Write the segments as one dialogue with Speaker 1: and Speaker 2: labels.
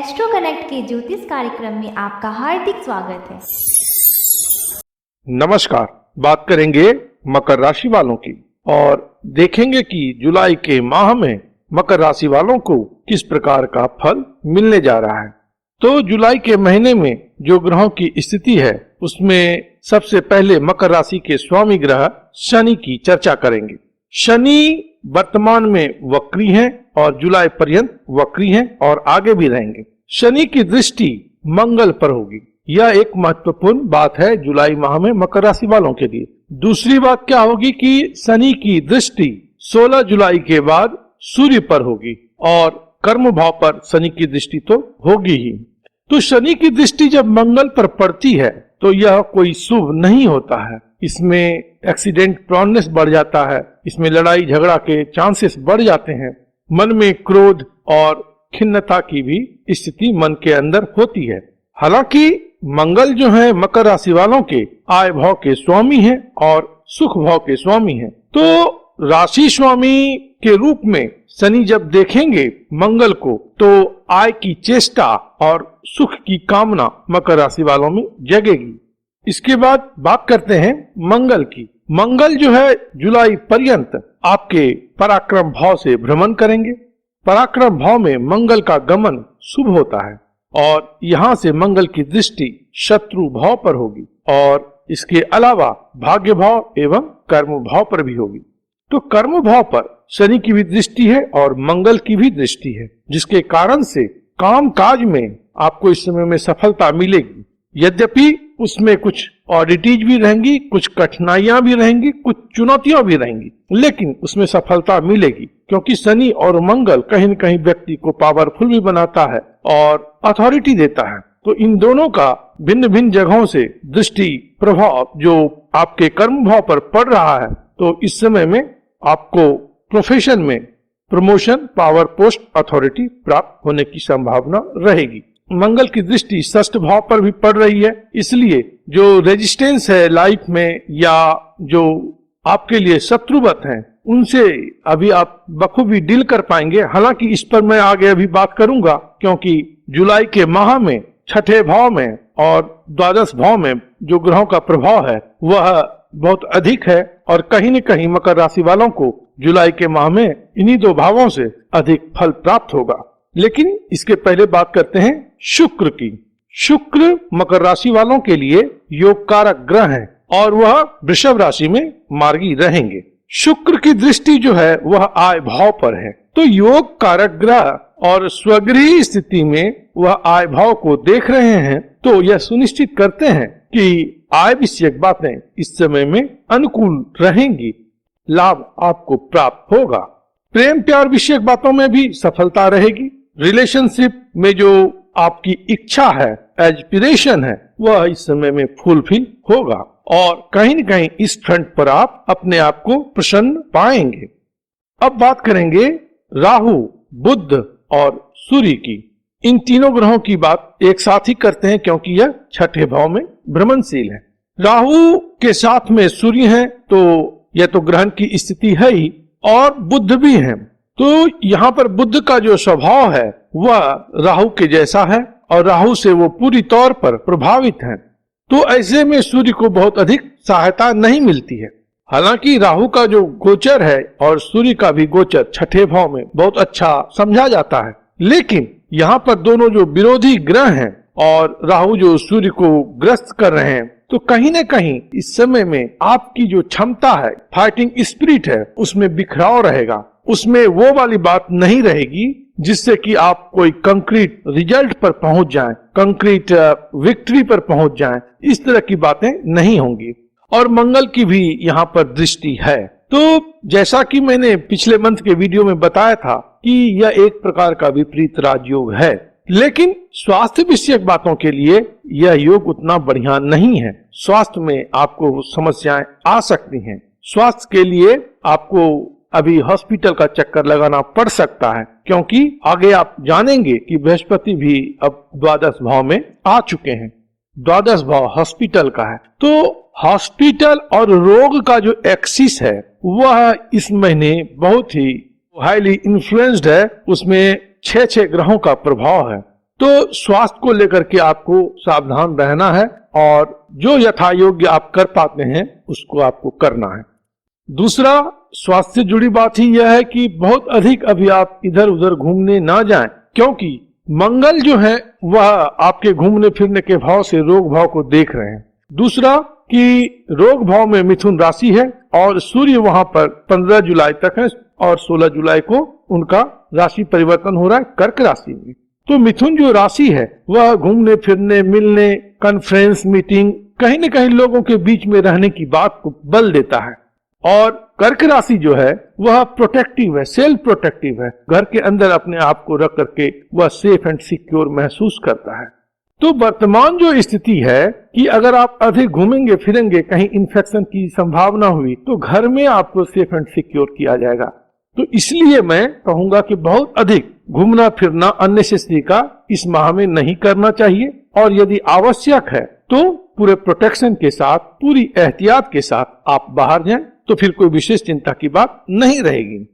Speaker 1: Astro connect के ज्योतिष कार्यक्रम में आपका हार्दिक स्वागत है।
Speaker 2: नमस्कार। बात करेंगे मकर राशि वालों की और देखेंगे कि जुलाई के माह में मकर राशि वालों को किस प्रकार का फल मिलने जा रहा है। तो जुलाई के महीने में जो ग्रहों की स्थिति है उसमें सबसे पहले मकर राशि के स्वामी ग्रह शनि की चर्चा करेंगे। शनि वर्तमान में वक्री हैं और जुलाई पर्यंत वक्री हैं और आगे भी रहेंगे। शनि की दृष्टि मंगल पर होगी। यह एक महत्वपूर्ण बात है जुलाई माह में मकर राशि वालों के लिए। दूसरी बात क्या होगी कि शनि की दृष्टि 16 जुलाई के बाद सूर्य पर होगी और कर्म भाव पर शनि की दृष्टि तो होगी ही। तो शनि की दृष्टि जब मंगल पर पड़ती है तो यह कोई शुभ नहीं होता है। इसमें एक्सीडेंट प्रॉननेस बढ़ जाता है, इसमें लड़ाई झगड़ा के चांसेस बढ़ जाते हैं, मन में क्रोध और खिन्नता की भी स्थिति मन के अंदर होती है। हालांकि मंगल जो है मकर राशि वालों के आय भाव के स्वामी हैं और सुख भाव के स्वामी हैं। तो राशि स्वामी के रूप में शनि जब देखेंगे मंगल को तो आय की चेष्टा और सुख की कामना मकर राशि वालों में जगेगी। इसके बाद बात करते हैं मंगल की। मंगल जो है जुलाई पर्यंत आपके पराक्रम भाव से भ्रमण करेंगे। पराक्रम भाव में मंगल का गमन शुभ होता है और यहाँ से मंगल की दृष्टि शत्रु भाव पर होगी और इसके अलावा भाग्य भाव एवं कर्म भाव पर भी होगी। तो कर्म भाव पर शनि की भी दृष्टि है और मंगल की भी दृष्टि है, जिसके कारण से काम काज में आपको इस समय में सफलता मिलेगी। यद्यपि उसमें कुछ ऑडिटीज भी रहेंगी, कुछ कठिनाइयां भी रहेंगी, कुछ चुनौतियां भी रहेंगी, लेकिन उसमें सफलता मिलेगी क्योंकि शनि और मंगल कहीं न कहीं व्यक्ति को पावरफुल भी बनाता है और अथॉरिटी देता है। तो इन दोनों का भिन्न भिन्न जगहों से दृष्टि प्रभाव जो आपके कर्म भाव पर पड़ रहा है, तो इस समय में आपको प्रोफेशन में प्रमोशन, पावर, पोस्ट, अथॉरिटी प्राप्त होने की संभावना रहेगी। मंगल की दृष्टि षष्ठ भाव पर भी पड़ रही है, इसलिए जो रेजिस्टेंस है लाइफ में या जो आपके लिए शत्रुवत हैं उनसे अभी आप बखूबी डील कर पाएंगे। हालांकि इस पर मैं आगे अभी बात करूंगा क्योंकि जुलाई के माह में छठे भाव में और द्वादश भाव में जो ग्रहों का प्रभाव है वह बहुत अधिक है और कहीं न कहीं मकर राशि वालों को जुलाई के माह में इन्हीं दो भावों से अधिक फल प्राप्त होगा। लेकिन इसके पहले बात करते हैं शुक्र की। शुक्र मकर राशि वालों के लिए योग कारक ग्रह है और वह वृषभ राशि में मार्गी रहेंगे। शुक्र की दृष्टि जो है वह आय भाव पर है। तो योग कारक ग्रह और स्वगृही स्थिति में वह आय भाव को देख रहे हैं तो यह सुनिश्चित करते हैं कि आय विषयक बातें इस समय में अनुकूल रहेंगी, लाभ आपको प्राप्त होगा। प्रेम प्यार विषयक बातों में भी सफलता रहेगी। रिलेशनशिप में जो आपकी इच्छा है, एस्पिरेशन है, वह इस समय में फुलफिल होगा और कहीं न कहीं इस फ्रंट पर आप अपने आप को प्रसन्न पाएंगे। अब बात करेंगे राहु, बुध और सूर्य की। इन तीनों ग्रहों की बात एक साथ ही करते हैं क्योंकि यह छठे भाव में भ्रमणशील है। राहु के साथ में सूर्य है तो यह तो ग्रहण की स्थिति है ही और बुध भी है। तो यहाँ पर बुध का जो स्वभाव है वह राहु के जैसा है और राहु से वो पूरी तौर पर प्रभावित है। तो ऐसे में सूर्य को बहुत अधिक सहायता नहीं मिलती है। हालांकि राहु का जो गोचर है और सूर्य का भी गोचर छठे भाव में बहुत अच्छा समझा जाता है, लेकिन यहाँ पर दोनों जो विरोधी ग्रह हैं और राहु जो सूर्य को ग्रस्त कर रहे हैं, तो कहीं न कहीं इस समय में आपकी जो क्षमता है, फाइटिंग स्पिरिट है, उसमें बिखराव रहेगा। उसमें वो वाली बात नहीं रहेगी जिससे कि आप कोई कंक्रीट रिजल्ट पर पहुंच जाएं, कंक्रीट विक्ट्री पर पहुंच जाएं। इस तरह की बातें नहीं होंगी। और मंगल की भी यहाँ पर दृष्टि है। तो जैसा कि मैंने पिछले मंथ के वीडियो में बताया था कि यह एक प्रकार का विपरीत राजयोग है, लेकिन स्वास्थ्य विषयक बातों के लिए यह योग उतना बढ़िया नहीं है। स्वास्थ्य में आपको समस्याएं आ सकती हैं। स्वास्थ्य के लिए आपको अभी हॉस्पिटल का चक्कर लगाना पड़ सकता है क्योंकि आगे आप जानेंगे कि बृहस्पति भी अब द्वादश भाव में आ चुके हैं। द्वादश भाव हॉस्पिटल का है। तो हॉस्पिटल और रोग का जो एक्सिस है वह इस महीने बहुत ही हाईली इन्फ्लुएंस्ड है। उसमें 6 ग्रहों का प्रभाव है। तो स्वास्थ्य को लेकर के आपको सावधान रहना है और जो यथा योग्य आप कर पाते हैं उसको आपको करना है। दूसरा, स्वास्थ्य से जुड़ी बात ही यह है कि बहुत अधिक अभी आप इधर उधर घूमने ना जाएं, क्योंकि मंगल जो है वह आपके घूमने फिरने के भाव से रोग भाव को देख रहे हैं। दूसरा कि रोग भाव में मिथुन राशि है और सूर्य वहां पर 15 जुलाई तक है और 16 जुलाई को उनका राशि परिवर्तन हो रहा है कर्क राशि में। तो मिथुन जो राशि है वह घूमने फिरने, मिलने, कॉन्फ्रेंस, मीटिंग, कहीं न कहीं लोगों के बीच में रहने की बात को बल देता है। और कर्क राशि जो है वह प्रोटेक्टिव है, सेल्फ प्रोटेक्टिव है, घर के अंदर अपने आप को रख करके वह सेफ एंड सिक्योर महसूस करता है। तो वर्तमान जो स्थिति है कि अगर आप अधिक घूमेंगे फिरेंगे, कहीं इन्फेक्शन की संभावना हुई तो घर में आपको सेफ एंड सिक्योर किया जाएगा। तो इसलिए मैं कहूंगा कि बहुत अधिक घूमना फिरना अननेसेसरी का इस माह में नहीं करना चाहिए और यदि आवश्यक है तो पूरे प्रोटेक्शन के साथ, पूरी एहतियात के साथ आप बाहर जाएं तो फिर कोई विशेष चिंता की बात नहीं रहेगी।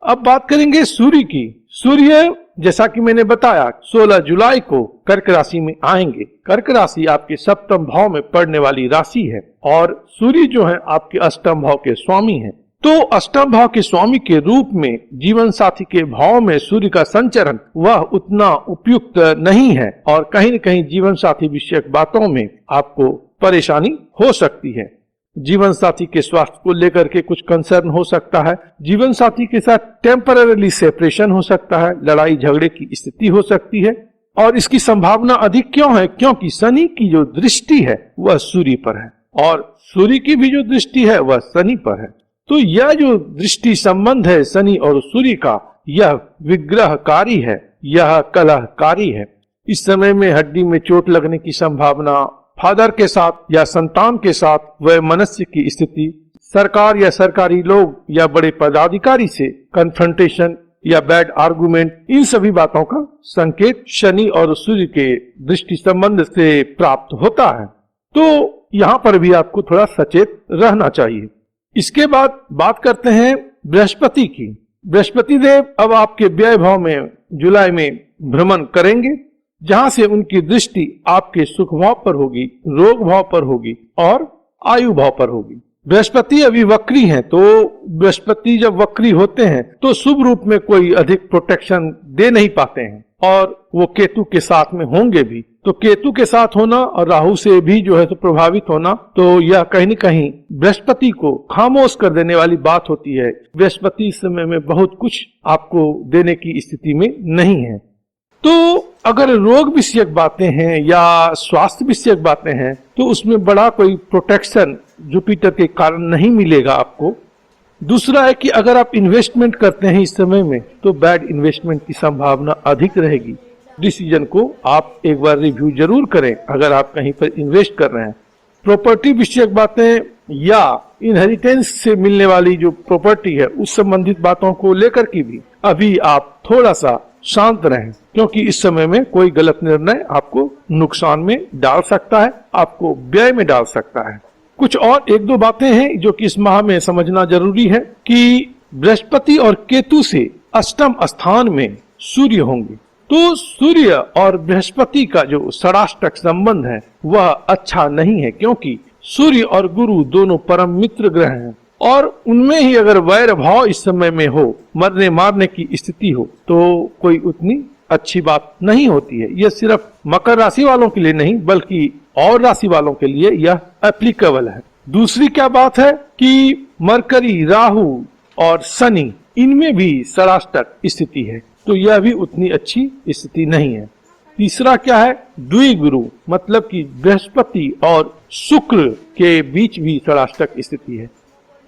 Speaker 2: अब बात करेंगे सूर्य की। सूर्य जैसा कि मैंने बताया 16 जुलाई को कर्क राशि में आएंगे। कर्क राशि आपके सप्तम भाव में पड़ने वाली राशि है और सूर्य जो है आपके अष्टम भाव के स्वामी है। तो अष्टम भाव के स्वामी के रूप में जीवन साथी के भाव में सूर्य का संचरण वह उतना उपयुक्त नहीं है और कहीं न कहीं जीवन साथी विषयक बातों में आपको परेशानी हो सकती है। जीवन साथी के स्वास्थ्य को लेकर के कुछ कंसर्न हो सकता है। जीवन साथी के साथ टेम्पररी सेपरेशन हो सकता है, लड़ाई झगड़े की स्थिति हो सकती है। और इसकी संभावना अधिक क्यों है? क्योंकि शनि की जो दृष्टि है वह सूर्य पर है और सूर्य की भी जो दृष्टि है वह शनि पर है। तो यह जो दृष्टि संबंध है शनि और सूर्य का, यह विग्रहकारी है, यह कलहकारी है। इस समय में हड्डी में चोट लगने की संभावना, फादर के साथ या संतान के साथ वैमनस्य की स्थिति, सरकार या सरकारी लोग या बड़े पदाधिकारी से कन्फ्रंटेशन या बैड आर्गुमेंट, इन सभी बातों का संकेत शनि और सूर्य के दृष्टि संबंध से प्राप्त होता है। तो यहाँ पर भी आपको थोड़ा सचेत रहना चाहिए। इसके बाद बात करते हैं बृहस्पति की। बृहस्पति देव अब आपके व्यय भाव में जुलाई में भ्रमण करेंगे, जहां से उनकी दृष्टि आपके सुख भाव पर होगी, रोग भाव पर होगी और आयु भाव पर होगी। बृहस्पति अभी वक्री हैं, तो बृहस्पति जब वक्री होते हैं तो शुभ रूप में कोई अधिक प्रोटेक्शन दे नहीं पाते हैं और वो केतु के साथ में होंगे भी। तो केतु के साथ होना और राहु से भी जो है तो प्रभावित होना, तो यह कहीं न कहीं बृहस्पति को खामोश कर देने वाली बात होती है। बृहस्पति इस समय में बहुत कुछ आपको देने की स्थिति में नहीं है। तो अगर रोग विषयक बातें हैं या स्वास्थ्य विषयक बातें हैं तो उसमें बड़ा कोई प्रोटेक्शन जुपिटर के कारण नहीं मिलेगा आपको। दूसरा है कि अगर आप इन्वेस्टमेंट करते हैं इस समय में तो बैड इन्वेस्टमेंट की संभावना अधिक रहेगी। डिसीजन को आप एक बार रिव्यू जरूर करें अगर आप कहीं पर इन्वेस्ट कर रहे हैं। प्रॉपर्टी विषयक बातें या इनहेरिटेंस से मिलने वाली जो प्रॉपर्टी है उस संबंधित बातों को लेकर के भी अभी आप थोड़ा सा शांत रहें, क्योंकि इस समय में कोई गलत निर्णय आपको नुकसान में डाल सकता है, आपको व्यय में डाल सकता है। कुछ और एक दो बातें हैं जो कि इस माह में समझना जरूरी है कि बृहस्पति और केतु से अष्टम स्थान में सूर्य होंगे। तो सूर्य और बृहस्पति का जो षडाष्टक संबंध है वह अच्छा नहीं है, क्योंकि सूर्य और गुरु दोनों परम मित्र ग्रह हैं और उनमें ही अगर वैर भाव इस समय में हो, मरने मारने की स्थिति हो, तो कोई उतनी अच्छी बात नहीं होती है। यह सिर्फ मकर राशि वालों के लिए नहीं बल्कि और राशि वालों के लिए यह एप्लीकेबल है। दूसरी क्या बात है कि मरकरी, राहु और शनि, इनमें भी षडाष्टक स्थिति है, तो यह भी उतनी अच्छी स्थिति नहीं है। तीसरा क्या है, द्विगुरु, मतलब कि बृहस्पति और शुक्र के बीच भी षडाष्टक स्थिति है।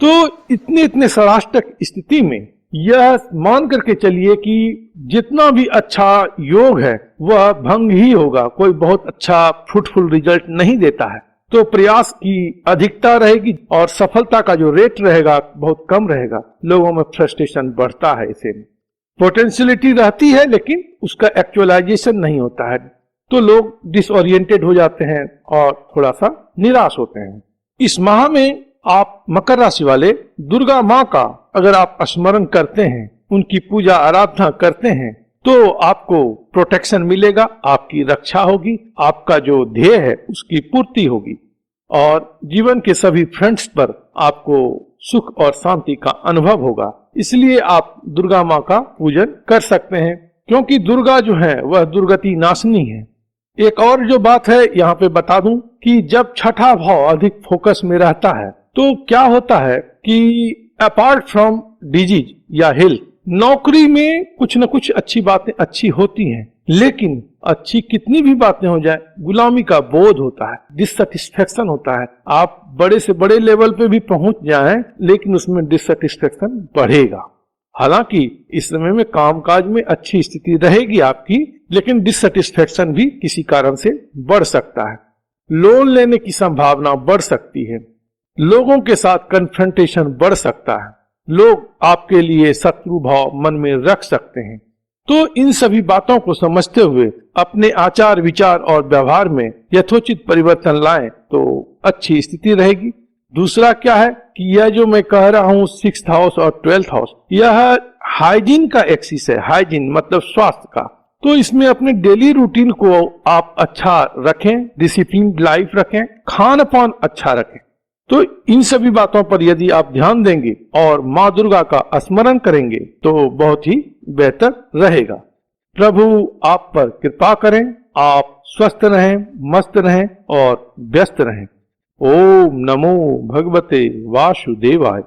Speaker 2: तो इतने षडाष्टक स्थिति में यह मान करके चलिए कि जितना भी अच्छा योग है वह भंग ही होगा, कोई बहुत अच्छा फ्रूटफुल रिजल्ट नहीं देता है। तो प्रयास की अधिकता रहेगी और सफलता का जो रेट रहेगा बहुत कम रहेगा। लोगों में फ्रस्ट्रेशन बढ़ता है, इसे पोटेंशियलिटी रहती है लेकिन उसका एक्चुअलाइजेशन नहीं होता है, तो लोग डिसओरिएंटेड हो जाते हैं और थोड़ा सा निराश होते हैं। इस माह में आप मकर राशि वाले दुर्गा माँ का अगर आप स्मरण करते हैं, उनकी पूजा आराधना करते हैं तो आपको प्रोटेक्शन मिलेगा, आपकी रक्षा होगी, आपका जो ध्येय है उसकी पूर्ति होगी और जीवन के सभी फ्रंट्स पर आपको सुख और शांति का अनुभव होगा। इसलिए आप दुर्गा माँ का पूजन कर सकते हैं, क्योंकि दुर्गा जो है वह दुर्गति नाशनी है। एक और जो बात है यहाँ पे बता दूं कि जब छठा भाव अधिक फोकस में रहता है तो क्या होता है कि अपार्ट फ्रॉम डिजीज या हेल्थ, नौकरी में कुछ न कुछ अच्छी बातें अच्छी होती हैं, लेकिन अच्छी कितनी भी बातें हो जाए, गुलामी का बोध होता है, डिससेटिस्फेक्शन होता है। आप बड़े से बड़े लेवल पे भी पहुंच जाएं, लेकिन उसमें डिससेटिस्फेक्शन बढ़ेगा। हालांकि इस समय में कामकाज में अच्छी स्थिति रहेगी आपकी, लेकिन डिससेटिस्फेक्शन भी किसी कारण से बढ़ सकता है। लोन लेने की संभावना बढ़ सकती है, लोगों के साथ कन्फ्रंटेशन बढ़ सकता है, लोग आपके लिए शत्रु भाव मन में रख सकते हैं। तो इन सभी बातों को समझते हुए अपने आचार विचार और व्यवहार में यथोचित परिवर्तन लाएं तो अच्छी स्थिति रहेगी। दूसरा क्या है कि यह जो मैं कह रहा हूँ 6th हाउस और 12th हाउस, यह हाइजीन का एक्सिस है। हाइजीन मतलब स्वास्थ्य का। तो इसमें अपने डेली रूटीन को आप अच्छा रखें, डिसिप्लिन लाइफ रखें, खान पान अच्छा रखें। तो इन सभी बातों पर यदि आप ध्यान देंगे और माँ दुर्गा का स्मरण करेंगे तो बहुत ही बेहतर रहेगा। प्रभु आप पर कृपा करें, आप स्वस्थ रहें, मस्त रहें और व्यस्त रहें। ओम नमो भगवते वासुदेवाय।